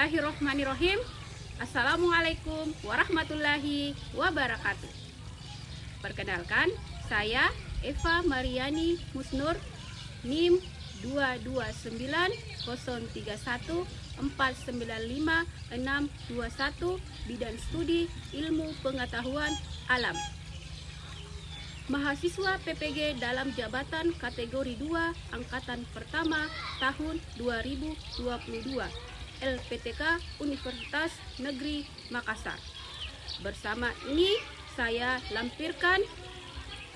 Bismillahirrohmanirrohim. Assalamualaikum warahmatullahi wabarakatuh. Perkenalkan, saya Eva Mariani Musnur, NIM 22903149561, bidang studi Ilmu Pengetahuan Alam. Mahasiswa PPG dalam jabatan kategori 2 angkatan pertama tahun 2022 LPTK Universitas Negeri Makassar. Bersama ini saya lampirkan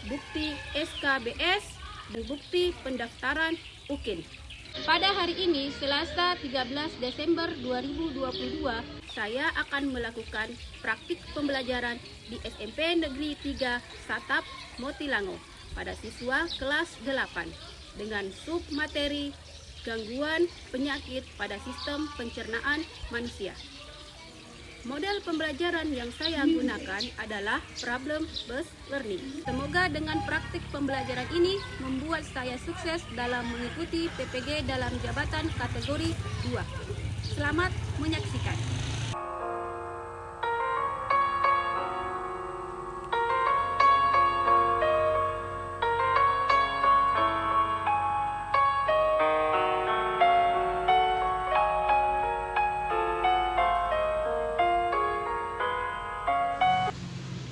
bukti SKBS dan bukti pendaftaran UKIN. Pada hari ini, Selasa 13 Desember 2022, saya akan melakukan praktik pembelajaran di SMP Negeri 3 Satap Motilango pada siswa kelas 8 dengan submateri gangguan penyakit pada sistem pencernaan manusia. Model pembelajaran yang saya gunakan adalah problem-based learning. Semoga dengan praktik pembelajaran ini membuat saya sukses dalam mengikuti PPG dalam jabatan kategori 2. Selamat menyaksikan.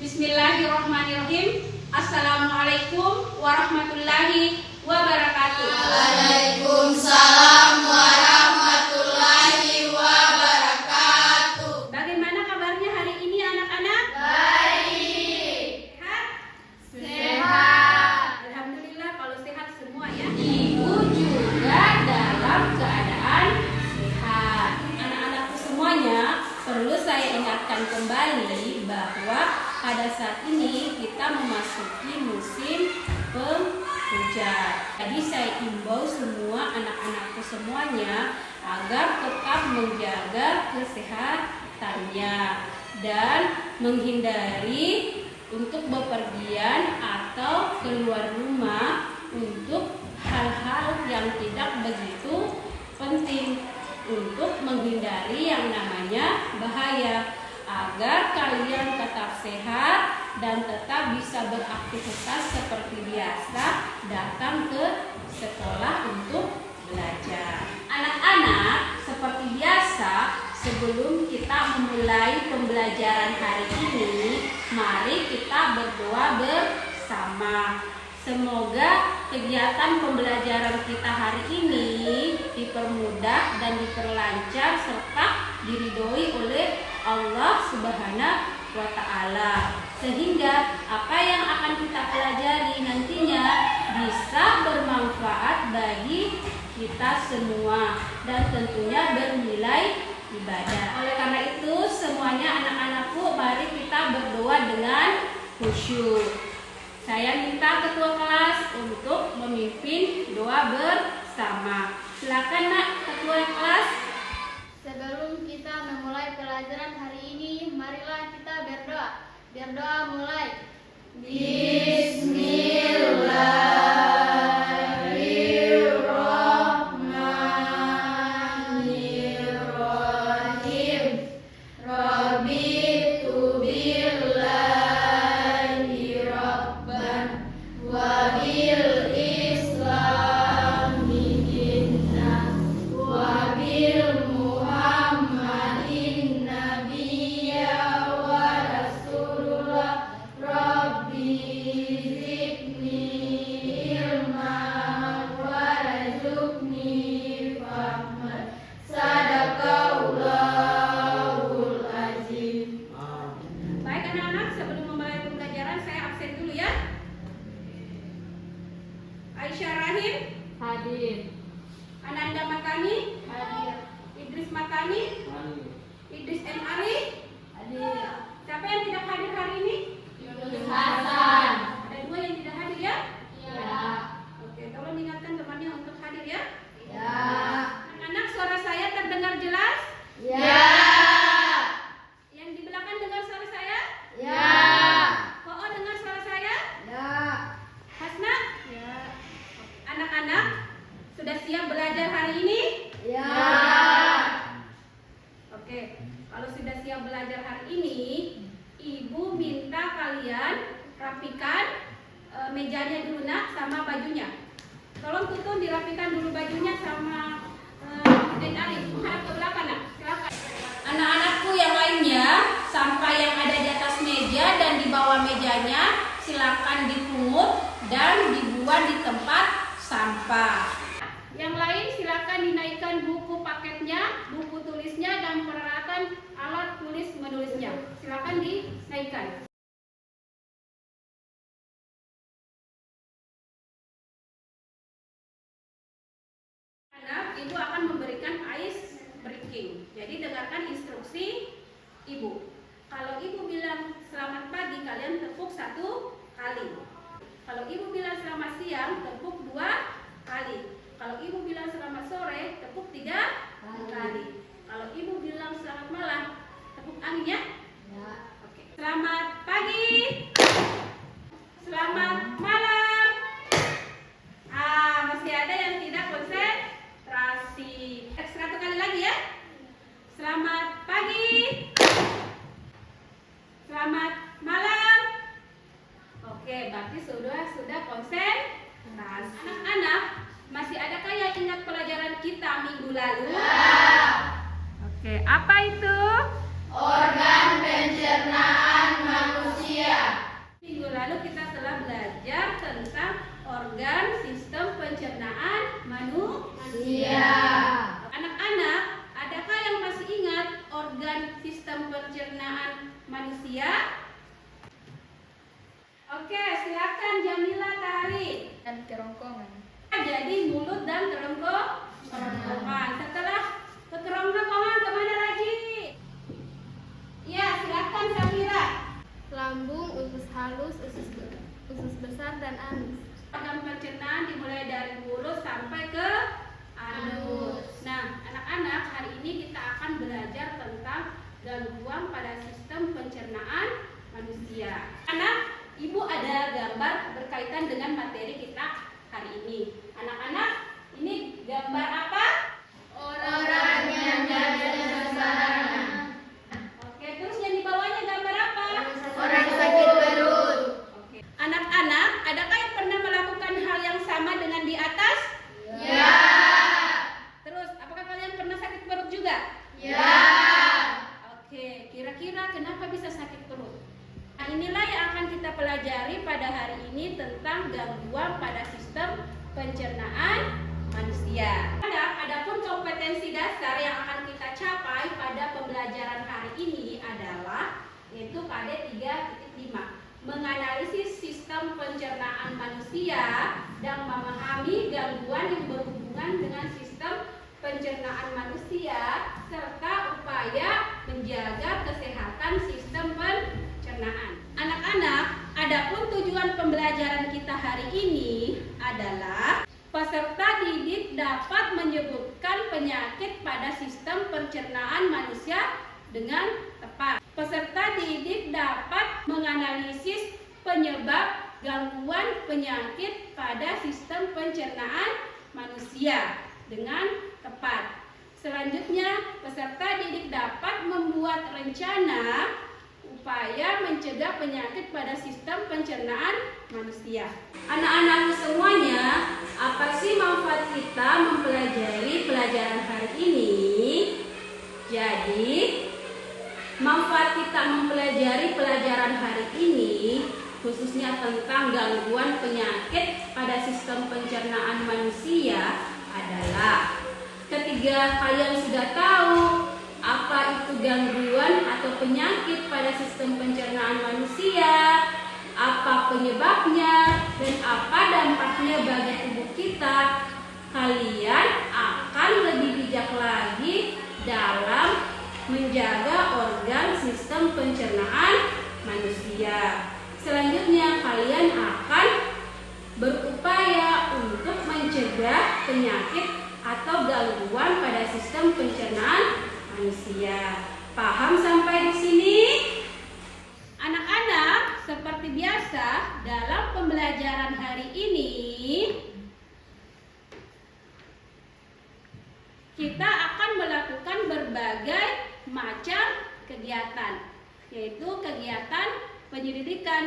Bismillahirrohmanirrohim. Assalamualaikum warahmatullahi wabarakatuh. Waalaikumsalam warahmatullahi wabarakatuh. Bagaimana kabarnya hari ini anak-anak? Baik. Sehat? Alhamdulillah kalau sehat semua ya. Ibu juga dalam keadaan sehat. Anak-anakku semuanya, perlu saya ingatkan kembali bahwa pada saat ini kita memasuki musim penghujan. Jadi saya imbau semua anak-anakku semuanya agar tetap menjaga kesehatannya dan menghindari untuk bepergian atau keluar rumah untuk hal-hal yang tidak begitu penting, untuk menghindari yang namanya bahaya, agar kalian tetap sehat dan tetap bisa beraktivitas seperti biasa, datang ke sekolah untuk belajar. Anak-anak, seperti biasa, sebelum kita memulai pembelajaran hari ini, mari kita berdoa bersama. Semoga kegiatan pembelajaran kita hari ini dipermudah dan diperlancar serta diridhoi oleh Allah Subhanahu wa Ta'ala, sehingga apa yang akan kita pelajari nantinya bisa bermanfaat bagi kita semua dan tentunya bernilai ibadah. Oleh karena itu, semuanya anak-anakku, mari kita berdoa dengan khusyuk. Saya minta ketua kelas untuk memimpin doa bersama. Silakan Nak, ketua kelas. Sebelum kita memulai pelajaran hari ini, marilah kita berdoa. Berdoa mulai. Bismillahirrahmanirrahim. Raditu billahi rabban wa bil islami dinna wa bil Muhammadin nabiyya wa rasulullah rabbi belajar hari ini, Ibu minta kalian rapikan mejanya dulu nak sama bajunya. Tolong Tutun dirapikan dulu bajunya sama Ari. Menghadap ke belakang nak. Silakan. Anak-anakku yang lainnya, sampah yang ada di atas meja dan di bawah mejanya silakan dipungut dan dibuang di tempat sampah. Yang lain silakan dinaikkan buku paketnya, buku tulisnya dan peralatan alat tulis menulisnya. Silakan dinaikkan. Anak, Ibu akan memberikan ice breaking. Jadi dengarkan instruksi Ibu. Kalau Ibu bilang selamat pagi, kalian tepuk 1 kali. Kalau Ibu bilang selamat siang, tepuk 2 kali. Kalau Ibu bilang selamat sore, tepuk 3 kali. Kalau Ibu bilang selamat malam, tepuk angin ya? Ya. Oke. Selamat pagi. Selamat malam. Masih ada yang tidak konsentrasi. Satu kali lagi ya. Selamat pagi. Selamat malam. Oke, berarti sudah konsentrasi. Anak-anak, masih adakah yang ingat pelajaran kita minggu lalu? Ya. Oke, apa itu? Organ pencernaan manusia. Minggu lalu kita telah belajar tentang organ sistem pencernaan manusia. Anak-anak, adakah yang masih ingat organ sistem pencernaan manusia? Oke, silakan Jamila tarik. Dan kerongkongan. Jadi mulut dan kerongkongan. Setelah ke kerongkongan kemana lagi? Ya, silakan Samira. Lambung, usus halus, usus besar dan anus. Organ pencernaan dimulai dari mulut sampai ke anus. Nah, anak-anak, hari ini kita akan belajar tentang gangguan pada sistem pencernaan manusia. Anak, Ibu ada gambar berkaitan dengan materi kita hari ini. Anak-anak, ini gambar apa? Orang yang jadi sasaran. Oke, terus yang di bawahnya gambar apa? Orang sakit perut. Oke. Anak-anak, adakah yang pernah melakukan hal yang sama dengan di atas? Ya. Terus, apakah kalian pernah sakit perut juga? Ya. Oke, kira-kira kenapa bisa sakit perut? Nah, inilah yang akan kita pelajari pada hari ini tentang gangguan pada sistem pencernaan manusia. Adapun kompetensi dasar yang akan kita capai pada pembelajaran hari ini adalah yaitu KD 3.5, menganalisis sistem pencernaan manusia dan memahami gangguan yang berhubungan dengan sistem pencernaan manusia serta upaya menjaga kesehatan sistem pencernaan. Anak-anak, adapun tujuan pembelajaran kita hari ini adalah peserta didik dapat menyebutkan penyakit pada sistem pencernaan manusia dengan tepat. Peserta didik dapat menganalisis penyebab gangguan penyakit pada sistem pencernaan manusia dengan tepat. Selanjutnya, peserta didik dapat membuat rencana upaya mencegah penyakit pada sistem pencernaan manusia. Anak-anak semuanya, apa sih manfaat kita mempelajari pelajaran hari ini? Jadi, manfaat kita mempelajari pelajaran hari ini khususnya tentang gangguan penyakit pada sistem pencernaan manusia adalah ketiga, kalian sudah tahu apa itu gangguan atau penyakit pada sistem pencernaan manusia, apa penyebabnya, dan apa dampaknya bagi tubuh kita. Kalian akan lebih bijak lagi dalam menjaga organ sistem pencernaan manusia. Selanjutnya, kalian akan berupaya untuk mencegah penyakit atau gangguan pada sistem pencernaan manusia. Paham sampai di sini? Anak-anak, seperti biasa dalam pembelajaran hari ini kita akan melakukan berbagai macam kegiatan. penyelidikan, yaitu kegiatan penyelidikan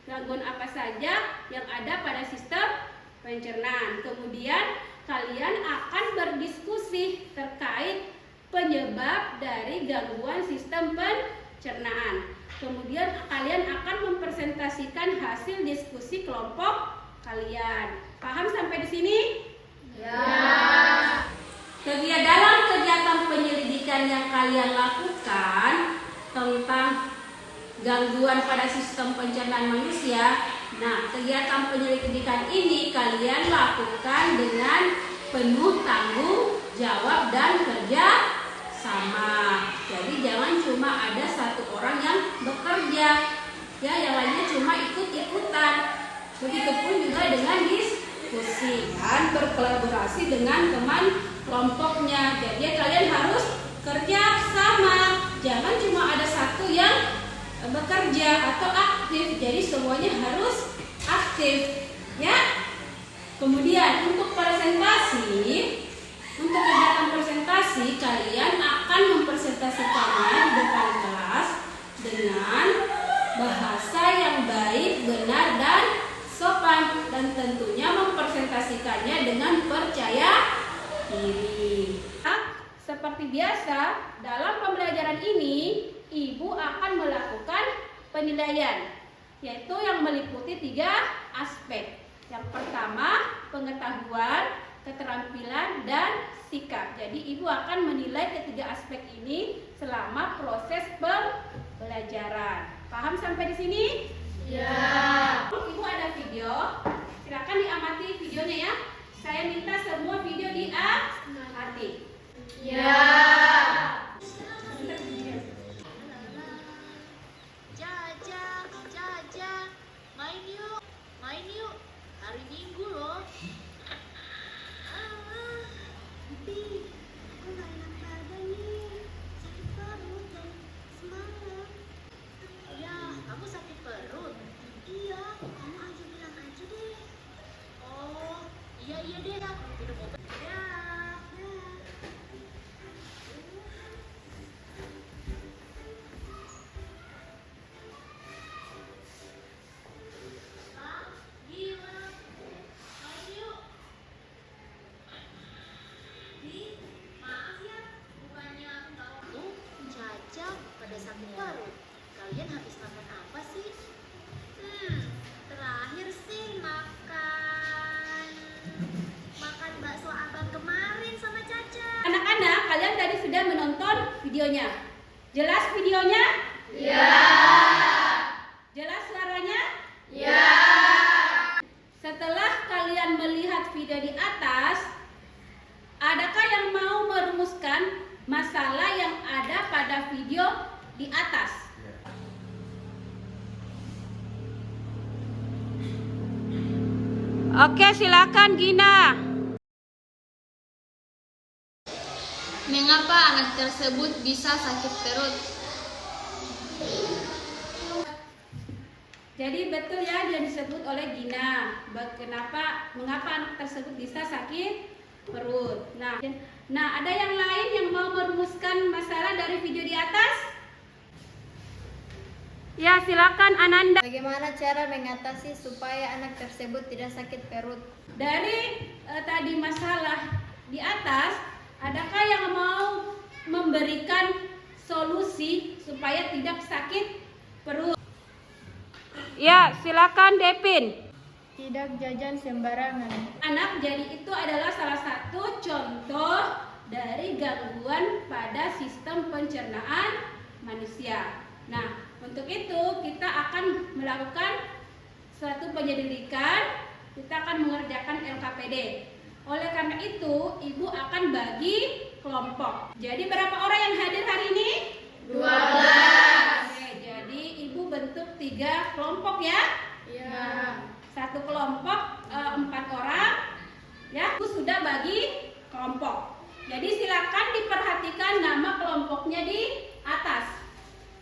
gangguan apa saja yang ada pada sistem pencernaan. Kemudian kalian akan berdiskusi terkait penyebab dari gangguan sistem pencernaan. Kemudian kalian akan mempresentasikan hasil diskusi kelompok kalian. Paham sampai di sini? Ya. Dalam kegiatan penyelidikan yang kalian lakukan tentang gangguan pada sistem pencernaan manusia, nah, kegiatan penyelidikan ini kalian lakukan dengan penuh tanggung jawab dan kerja sama. Jadi jangan cuma ada satu orang yang bekerja, ya, yang lainnya cuma ikut-ikutan. Begitupun juga dengan diskusi dan berkolaborasi dengan teman kelompoknya. Jadi kalian harus kerja sama. Jangan cuma ada satu yang bekerja atau aktif. Jadi semuanya harus aktif, ya. Kemudian untuk kegiatan presentasi kalian akan mempresentasikannya di depan kelas dengan bahasa yang baik, benar, dan sopan, dan tentunya mempresentasikannya dengan percaya diri. Seperti biasa, dalam pembelajaran ini Ibu akan melakukan penilaian, yaitu yang meliputi 3 aspek. Yang pertama, pengetahuan, keterampilan, dan sikap. Jadi Ibu akan menilai ketiga aspek ini selama proses pembelajaran. Paham sampai di sini? Ya. Ibu ada video, silakan diamati videonya ya. Saya minta semua video diamati. Ya. Jaja, main yuk, hari Minggu loh. Tapi aku gak enak badan nih, sakit perut dan semalam. Ya, kamu sakit perut. Iya, kamu aja bilang aja deh. Oh, iya deh, minum obat ya. Pada sakit perut, kalian habis makan apa sih? Terakhir sih makan bakso abang kemarin sama Caca. Anak-anak, kalian tadi sudah menonton videonya. Jelas videonya? Ya. Jelas suaranya? Ya. Setelah kalian melihat video di atas, adakah yang mau merumuskan masalah yang ada pada video di atas? Oke, silakan Gina. Mengapa anak tersebut bisa sakit perut? Jadi betul ya yang disebut oleh Gina. Mengapa anak tersebut bisa sakit perut? Nah, ada yang lain yang mau merumuskan masalah dari video di atas? Ya, silakan Ananda. Bagaimana cara mengatasi supaya anak tersebut tidak sakit perut? Dari tadi masalah di atas, adakah yang mau memberikan solusi supaya tidak sakit perut? Ya, silakan Devin. Tidak jajan sembarangan. Anak, jadi itu adalah salah satu contoh dari gangguan pada sistem pencernaan manusia. Nah, untuk itu kita akan melakukan suatu penyelidikan, kita akan mengerjakan LKPD. Oleh karena itu, Ibu akan bagi kelompok. Jadi berapa orang yang hadir hari ini? 12. Oke, jadi Ibu bentuk 3 kelompok ya. Ya. Satu kelompok 4 orang. Ya, Ibu sudah bagi kelompok. Jadi silakan diperhatikan nama kelompoknya di atas.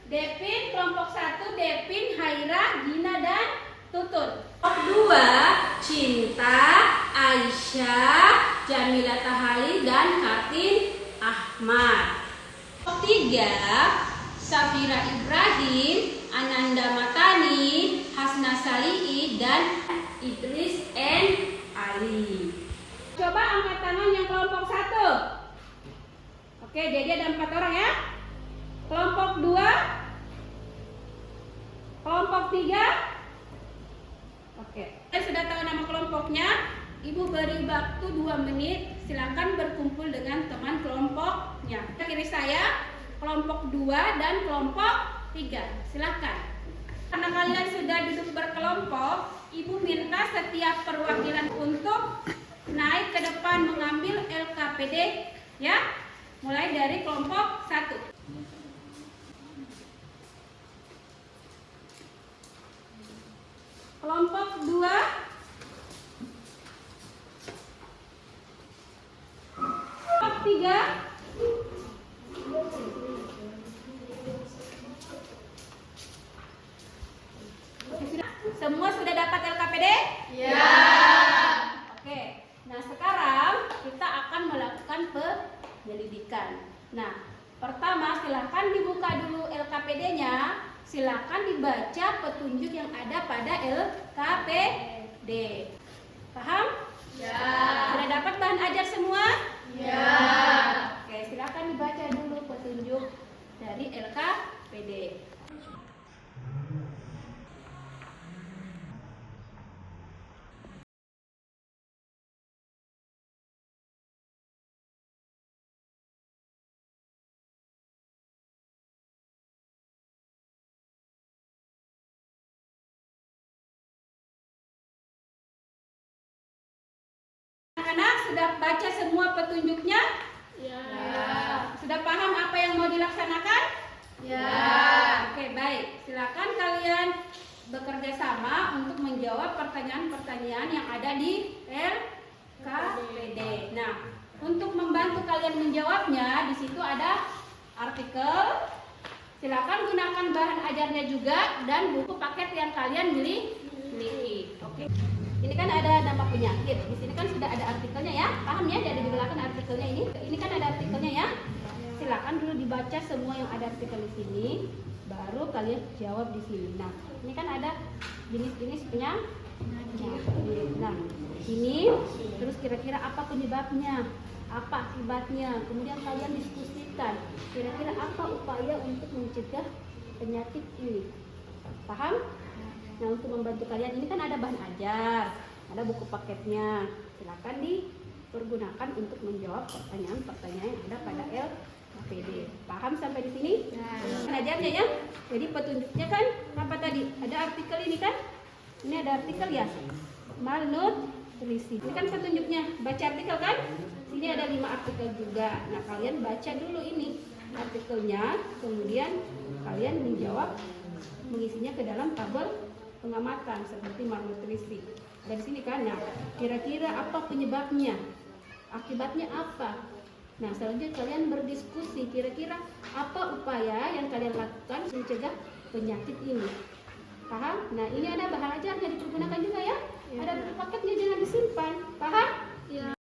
Devin kelompok 1, Devin, Haira, Gina, dan Tutun. Kelompok 2, Cinta, Aisyah, Jamila Tahali, dan Katin Ahmad. Kelompok 3, Safira Ibrahim, Ananda Matani, Hasna Salii, dan Idris N. Ali. Coba angkat tangan yang kelompok 1. Oke, jadi ada 4 orang ya. Kelompok 2, kelompok 3. Oke, saya sudah tahu nama kelompoknya. Ibu beri waktu 2 menit. Silakan berkumpul dengan teman kelompoknya. Kiri saya kelompok 2 dan kelompok 3. Silakan. Karena kalian sudah duduk berkelompok, Ibu minta setiap perwakilan untuk naik ke depan mengambil LKPD ya. Mulai dari kelompok 1. Kelompok 2. Kelompok 3. Semua sudah dapat LKPD? Ya. Oke. Nah, sekarang kita akan melakukan penyelidikan. Nah, pertama silakan dibuka dulu LKPD-nya. Silakan dibaca petunjuk yang ada pada LKPD. Paham? Ya. Sudah dapat bahan ajar semua? Ya. Oke, silakan dibaca dulu petunjuk dari LKPD. Anak-anak sudah baca semua petunjuknya? Ya. Sudah paham apa yang mau dilaksanakan? Ya. Oke, baik. Silakan kalian bekerja sama untuk menjawab pertanyaan-pertanyaan yang ada di LKPD. Nah, untuk membantu kalian menjawabnya, di situ ada artikel. Silakan gunakan bahan ajarnya juga dan buku paket yang kalian miliki. Oke. Ini kan ada nama penyakit. Di sini kan sudah ada artikelnya ya. Paham ya? Ada di belakang artikelnya ini. Ini kan ada artikelnya ya. Silakan dulu dibaca semua yang ada artikel di sini, baru kalian jawab di sini. Nah, ini kan ada jenis-jenis penyakit. Nah, ini terus kira-kira apa penyebabnya? Apa akibatnya? Kemudian kalian diskusikan. Kira-kira apa upaya untuk mencegah penyakit ini? Paham? Nah, untuk membantu kalian ini kan ada bahan ajar, ada buku paketnya. Silakan dipergunakan untuk menjawab pertanyaan-pertanyaan yang ada pada LKPD. Paham sampai di sini? Bahan ajarnya ya. Jadi petunjuknya kan apa tadi? Ada artikel ini kan? Ini ada artikel ya. Malnutrisi. Ini kan petunjuknya. Baca artikel kan? Sini ada 5 artikel juga. Nah, kalian baca dulu ini artikelnya, kemudian kalian menjawab, mengisinya ke dalam tabel pengamatan seperti malnutrisi. Dari sini kan, nah kira-kira apa penyebabnya, akibatnya apa. Nah, selanjutnya kalian berdiskusi kira-kira apa upaya yang kalian lakukan mencegah penyakit ini. Paham? Nah, ini ada bahan ajarnya dipergunakan juga ya. Ada buku paketnya, jangan disimpan. Paham? Ya.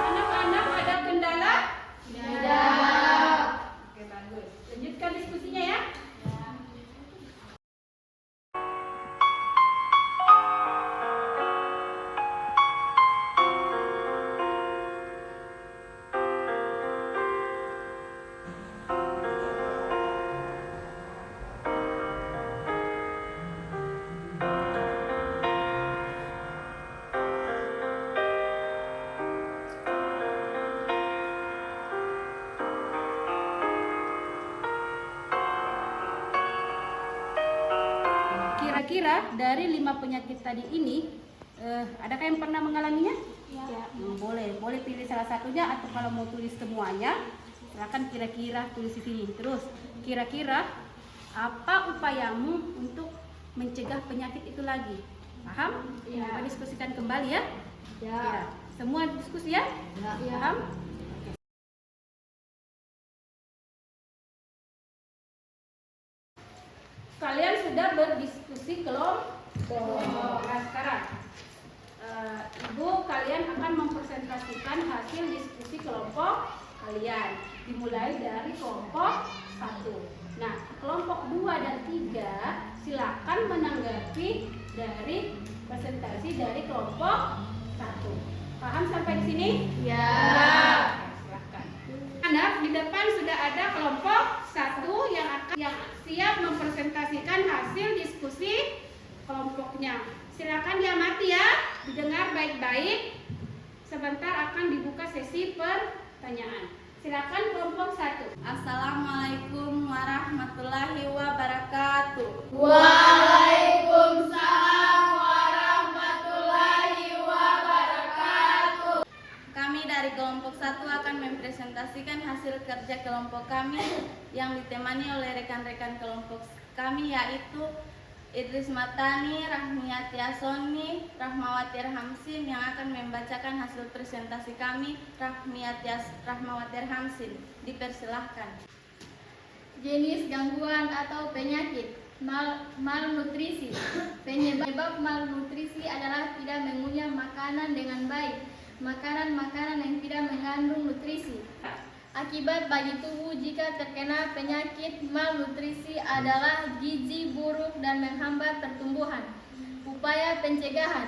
Anak-anak ada kendala? Ada. Oke, bagus. Lanjutkan diskusinya ya. Kira-kira dari 5 penyakit tadi ini, adakah yang pernah mengalaminya? Ya. Boleh pilih salah satunya, atau kalau mau tulis semuanya, silakan kira-kira tulis di sini. Terus kira-kira apa upayamu untuk mencegah penyakit itu lagi? Paham? Iya. Kita diskusikan kembali ya. Ya. Semua diskusi ya? Ya. Paham? Kalian sudah berdiskusi kelompok. Nah, sekarang Ibu kalian akan mempresentasikan hasil diskusi kelompok kalian. Dimulai dari kelompok 1. Nah, kelompok 2 dan 3 silakan menanggapi dari presentasi dari kelompok 1. Paham sampai di sini? Ya. Silakan. Anak di depan sudah ada kelompok 1 yang siap mempresentasikan hasil diskusi kelompoknya. Silakan diamati ya, didengar baik-baik. Sebentar akan dibuka sesi pertanyaan. Silakan kelompok 1. Assalamualaikum warahmatullahi wabarakatuh. Waalaikumsalam warahmatullahi wabarakatuh. Kami dari kelompok 1 akan mempresentasikan hasil kerja kelompok kami yang ditemani oleh rekan-rekan kelompok kami, yaitu Idris Matani, Rahmiati Asoni, Rahmawati Hamsin, yang akan membacakan hasil presentasi kami. Rahmawati Hamsin, dipersilahkan. Jenis gangguan atau penyakit malnutrisi. Penyebab malnutrisi adalah tidak mengunyah makanan dengan baik, makanan-makanan yang tidak mengandung nutrisi. Akibat bagi tubuh jika terkena penyakit malnutrisi adalah gizi buruk dan menghambat pertumbuhan. Upaya pencegahan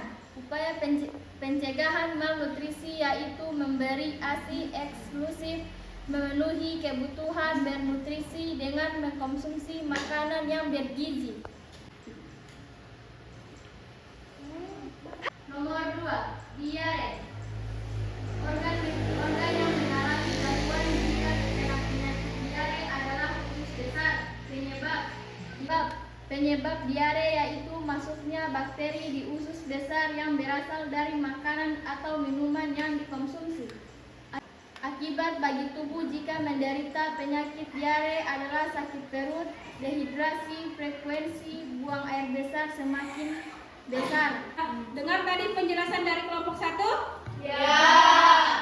malnutrisi yaitu memberi ASI eksklusif, memenuhi kebutuhan bernutrisi dengan mengkonsumsi makanan yang bergizi. Nomor 2, diare. Organ yang mengalami gangguan jika terkena penyakit diare adalah usus besar. Penyebab diare yaitu masuknya bakteri di usus besar yang berasal dari makanan atau minuman yang dikonsumsi. Akibat bagi tubuh jika menderita penyakit diare adalah sakit perut, dehidrasi, frekuensi buang air besar semakin besar. Dengar tadi penjelasan dari kelompok 1? Ya.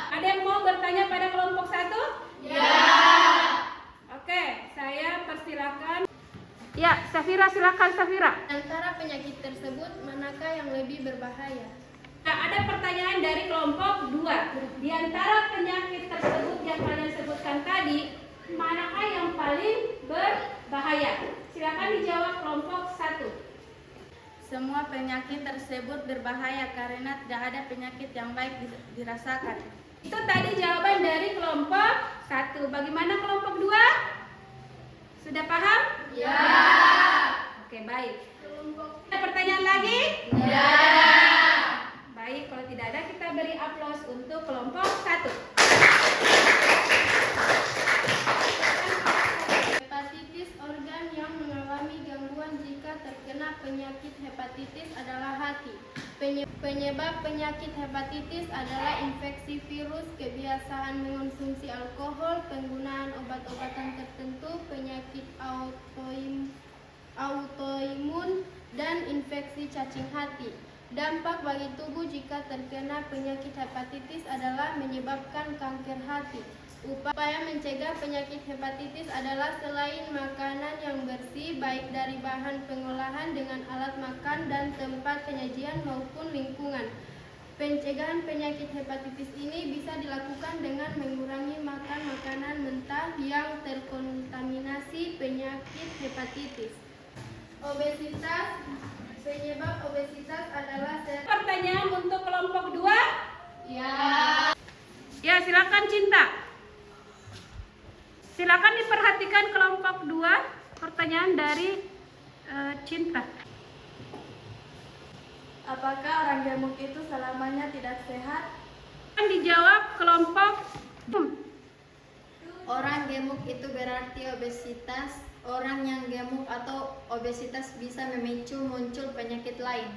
Ada yang mau bertanya pada kelompok 1? Ya. Oke, saya persilakan. Ya, Safira, silakan Safira. Antara penyakit tersebut manakah yang lebih berbahaya? Nah, ada pertanyaan dari kelompok 2. Di antara penyakit tersebut yang kalian sebutkan tadi, manakah yang paling berbahaya? Silakan dijawab kelompok 1. Semua penyakit tersebut berbahaya karena tidak ada penyakit yang baik dirasakan. Itu tadi jawaban dari kelompok 1. Bagaimana kelompok 2? Sudah paham? Ya. Oke, baik. Ada pertanyaan lagi? Ya. Baik, kalau tidak ada kita beri aplaus untuk kelompok 1. Hepatitis, organ yang mengalami gangguan jika terkena penyakit hepatitis adalah hati. Penyebab penyakit hepatitis adalah infeksi virus, kebiasaan mengonsumsi alkohol, penggunaan obat-obatan tertentu, penyakit autoimun, dan infeksi cacing hati. Dampak bagi tubuh jika terkena penyakit hepatitis adalah menyebabkan kanker hati. Upaya mencegah penyakit hepatitis adalah selain makanan yang bersih, baik dari bahan pengolahan dengan alat makan dan tempat penyajian maupun lingkungan. Pencegahan penyakit hepatitis ini bisa dilakukan dengan mengurangi makan makanan mentah yang terkontaminasi penyakit hepatitis. Obesitas. Penyebab obesitas adalah Pertanyaan untuk kelompok 2? Ya. Ya, silakan Cinta. Silakan diperhatikan kelompok 2. Pertanyaan dari Cinta. Apakah orang gemuk itu selamanya tidak sehat? Akan dijawab kelompok Orang gemuk itu berarti obesitas. Orang yang gemuk atau obesitas bisa memicu muncul penyakit lain.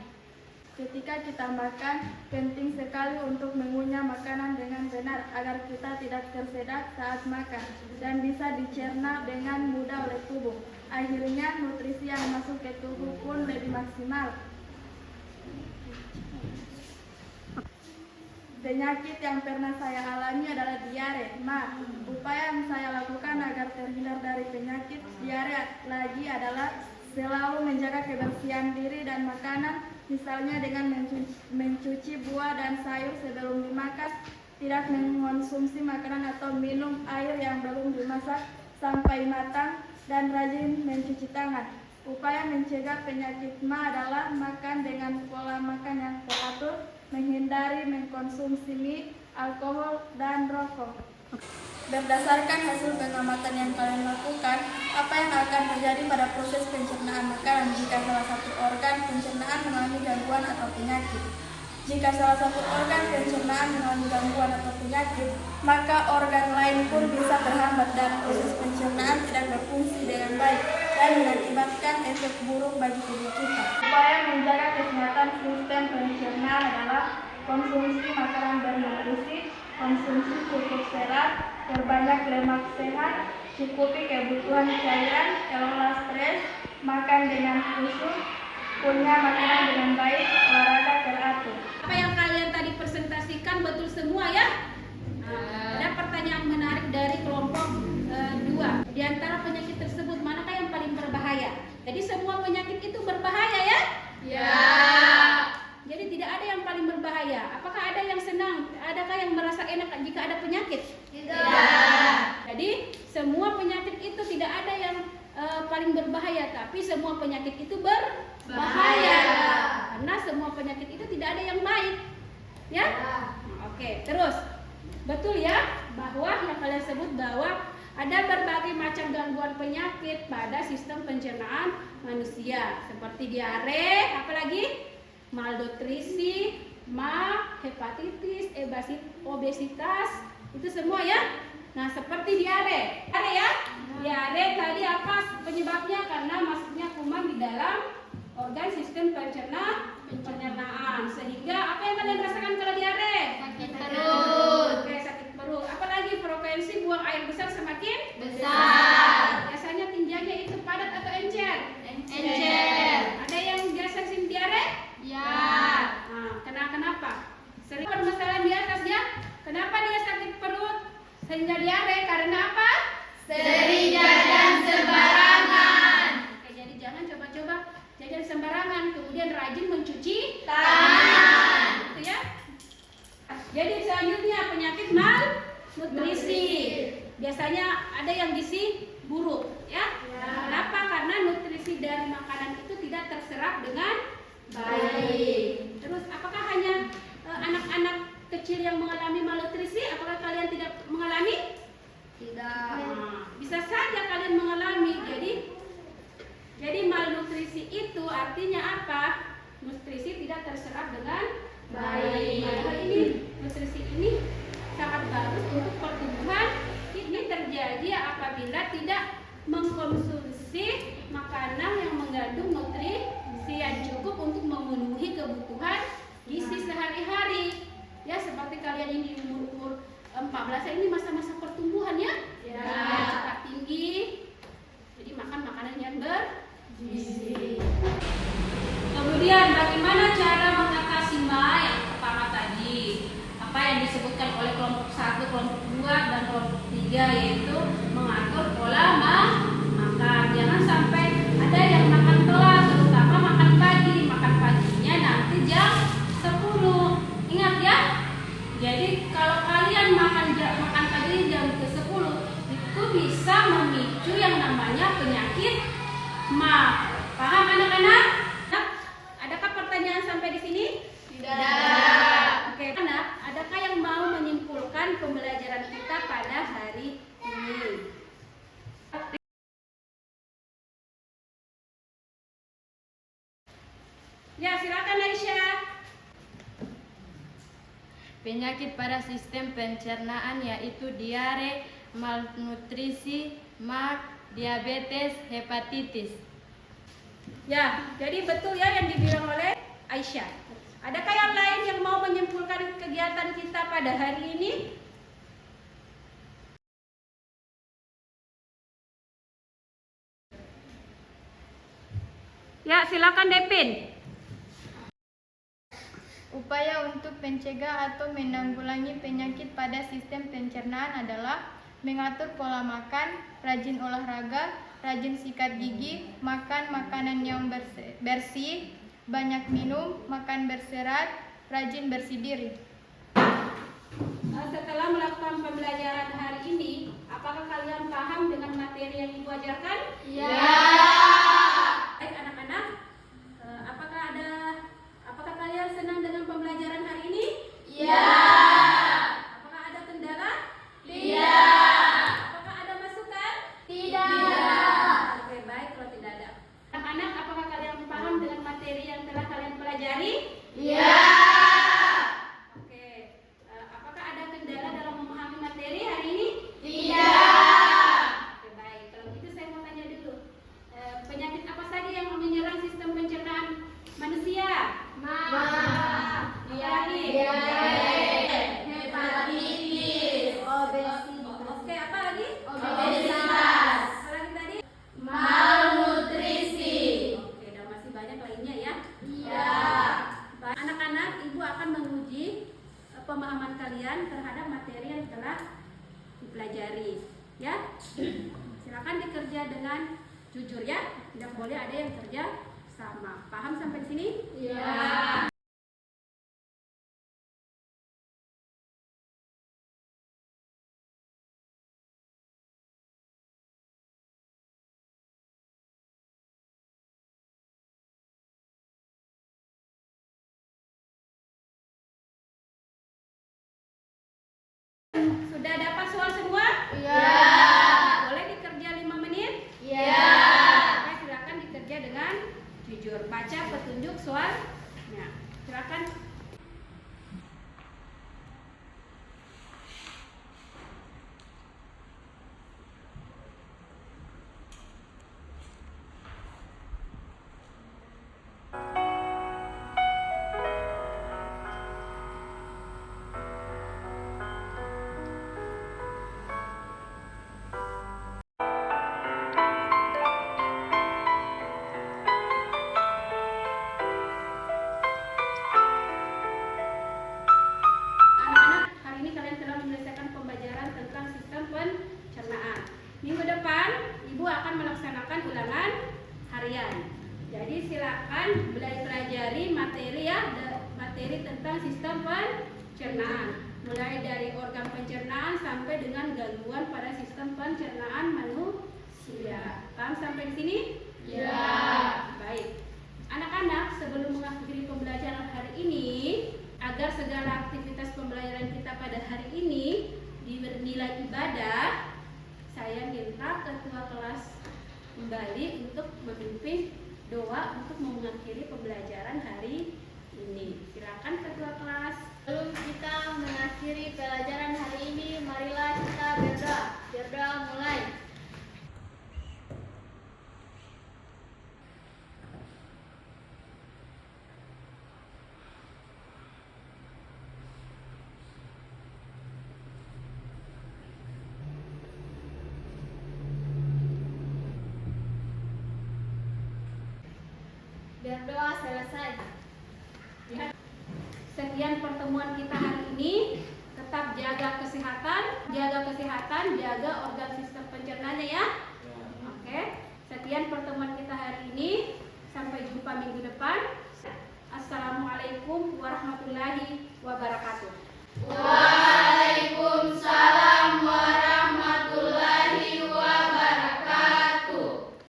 Ketika kita makan, penting sekali untuk mengunyah makanan dengan benar agar kita tidak tersedak saat makan dan bisa dicerna dengan mudah oleh tubuh. Akhirnya nutrisi yang masuk ke tubuh pun lebih maksimal. Penyakit yang pernah saya alami adalah diare. Upaya yang saya lakukan agar terhindar dari penyakit diare lagi adalah selalu menjaga kebersihan diri dan makanan, misalnya dengan mencuci buah dan sayur sebelum dimakan, tidak mengonsumsi makanan atau minum air yang belum dimasak sampai matang, dan rajin mencuci tangan. Upaya mencegah penyakit adalah makan dengan pola makan yang teratur, menghindari mengkonsumsi mie, alkohol, dan rokok. Berdasarkan hasil pengamatan yang kalian lakukan, apa yang akan terjadi pada proses pencernaan makanan jika salah satu organ pencernaan mengalami gangguan atau penyakit? Jika salah satu organ pencernaan mengalami gangguan atau penyakit, maka organ lain pun bisa terhambat dan proses pencernaan tidak berfungsi dengan baik dan mengakibatkan efek buruk bagi tubuh kita. Upaya menjaga kesehatan sistem pencernaan adalah konsumsi makanan bernutrisi, konsumsi cukup serat, perbanyak lemak sehat, cukupi kebutuhan cairan, kelola stres, makan dengan khusyuk, punya makanan dengan baik, olahraga teratur. Apa yang kalian tadi presentasikan betul semua ya? Ada pertanyaan menarik dari kelompok 2. Di antara penyakit tersebut, manakah yang paling berbahaya? Jadi semua penyakit itu berbahaya ya? Ya. Jadi tidak ada yang paling berbahaya. Apakah ada yang senang? Adakah yang merasa enak jika ada penyakit? Tidak. Jadi semua penyakit itu tidak ada yang paling berbahaya, tapi semua penyakit itu berbahaya. Karena semua penyakit itu tidak ada yang baik. Ya? Oke, terus. Betul ya bahwa yang kalian sebut bahwa ada berbagai macam gangguan penyakit pada sistem pencernaan manusia, seperti diare, apalagi malnutrisi, hepatitis, obesitas, itu semua ya. Nah, seperti diare ya. Diare tadi apa penyebabnya? Karena masuknya kuman di dalam organ sistem pencernaan, sehingga apa yang kalian rasakan kalau diare? Sakit perut. Oke, sakit perut. Apalagi frekuensi buang air besar semakin besar. Biasanya tinjanya itu padat atau encer? Encer. Ada yang biasa sim diare? Ya. Nah, kenapa? Sering permasalahan di atas ya. Kenapa dia sakit perut sehingga diare? Karena apa? Sering jajan sembarangan. Oke, jadi jangan coba-coba jajan sembarangan, kemudian rajin mencuci tangan. Gitu ya. Jadi selanjutnya penyakit malnutrisi. Biasanya ada yang gizi buruk ya. Kenapa? Karena nutrisi dari makanan itu tidak terserap dengan baik. Terus apakah hanya anak-anak kecil yang mengalami malnutrisi? Apakah kalian tidak mengalami? Tidak. Bisa saja kalian mengalami. Jadi malnutrisi itu artinya apa? Nutrisi tidak terserap dengan baik. Padahal ini nutrisi ini sangat bagus untuk pertumbuhan. Ini terjadi apabila tidak mengkonsumsi makanan yang mengandung nutrisi yang cukup untuk memenuhi kebutuhan gizi sehari-hari. Ya, seperti kalian ini umur 14 ini masa-masa pertumbuhan ya. Cepat tinggi. Jadi makan makanan yang bergizi. Kemudian bagaimana cara mengatasi yang pertama tadi? Apa yang disebutkan oleh kelompok 1, kelompok 2 dan kelompok 3, yaitu mengatur pola makan. Jangan sampai ada yang makan telat, terutama makan pagi. Makan paginya nanti jam 10. Ingat ya. Jadi kalau kalian makan pagi jam ke-10 itu bisa memicu yang namanya penyakit MA. Paham anak-anak? Adakah pertanyaan sampai di sini? Tidak. Oke, anak, adakah yang mau menyimpulkan pembelajaran kita pada hari ini? Ya, silakan Aisyah. Penyakit pada sistem pencernaan yaitu diare, malnutrisi, diabetes, hepatitis. Ya, jadi betul ya yang dibilang oleh Aisyah. Adakah yang lain yang mau menyimpulkan kegiatan kita pada hari ini? Ya, silakan Devin. Upaya untuk mencegah atau menanggulangi penyakit pada sistem pencernaan adalah mengatur pola makan, rajin olahraga, rajin sikat gigi, makan makanan yang bersih, banyak minum, makan berserat, rajin bersih diri. Setelah melakukan pembelajaran hari ini, apakah kalian paham dengan materi yang Ibu ajarkan? Ya. Baik anak-anak, apakah kalian senang dengan pembelajaran hari ini? Ya. Apakah ada kendala? Tidak. Apakah ada masukan? Tidak. Oke, baik kalau tidak ada. Anak-anak, apakah kalian paham dengan materi yang telah kalian pelajari? Ya. Oke, apakah ada kendala dalam memahami materi hari ini? Tidak. Oke, baik. Kalau gitu saya mau tanya dulu. Penyakit apa saja yang menyerang sistem pencernaan manusia? Hepatitis, Oke, apa lagi? obesitas, Apa lagi tadi? malnutrisi. Oke, dan masih banyak lainnya ya. Iya. Baik, anak-anak, Ibu akan menguji pemahaman kalian terhadap materi yang telah dipelajari. Ya, silakan dikerja dengan jujur ya. Tidak boleh ada yang kerja sama. Paham sampai di sini? Iya. Sudah dapat soal semua? Iya. Boleh dikerja 5 menit? Iya. Oke, silakan dikerja dengan jujur. Baca petunjuk soalnya. Silakan. Anak-anak, hari ini kalian telah menyelesaikan pembelajaran tentang sistem pencernaan. Minggu depan, Ibu akan melaksanakan ulangan harian. Jadi silakan pelajari materi ya, materi tentang sistem pencernaan. Mulai dari organ pencernaan sampai dengan gangguan pada sistem pencernaan manusia. Paham sampai di sini? Ya. Baik. Anak-anak, sebelum mengakhiri pembelajaran hari ini, agar segala aktivitas pembelajaran kita pada hari ini dinilai ibadah, saya minta ketua kelas kembali untuk memimpin doa untuk mengakhiri pembelajaran hari ini. Silakan ketua kelas. Sebelum kita mengakhiri pelajaran hari ini, marilah kita berdoa. Berdoa mulai. Berdoa selesai. Sekian pertemuan kita hari ini. Tetap jaga kesehatan, jaga organ sistem pencernaannya ya. Oke. Sekian pertemuan kita hari ini. Sampai jumpa minggu depan. Assalamualaikum warahmatullahi wabarakatuh.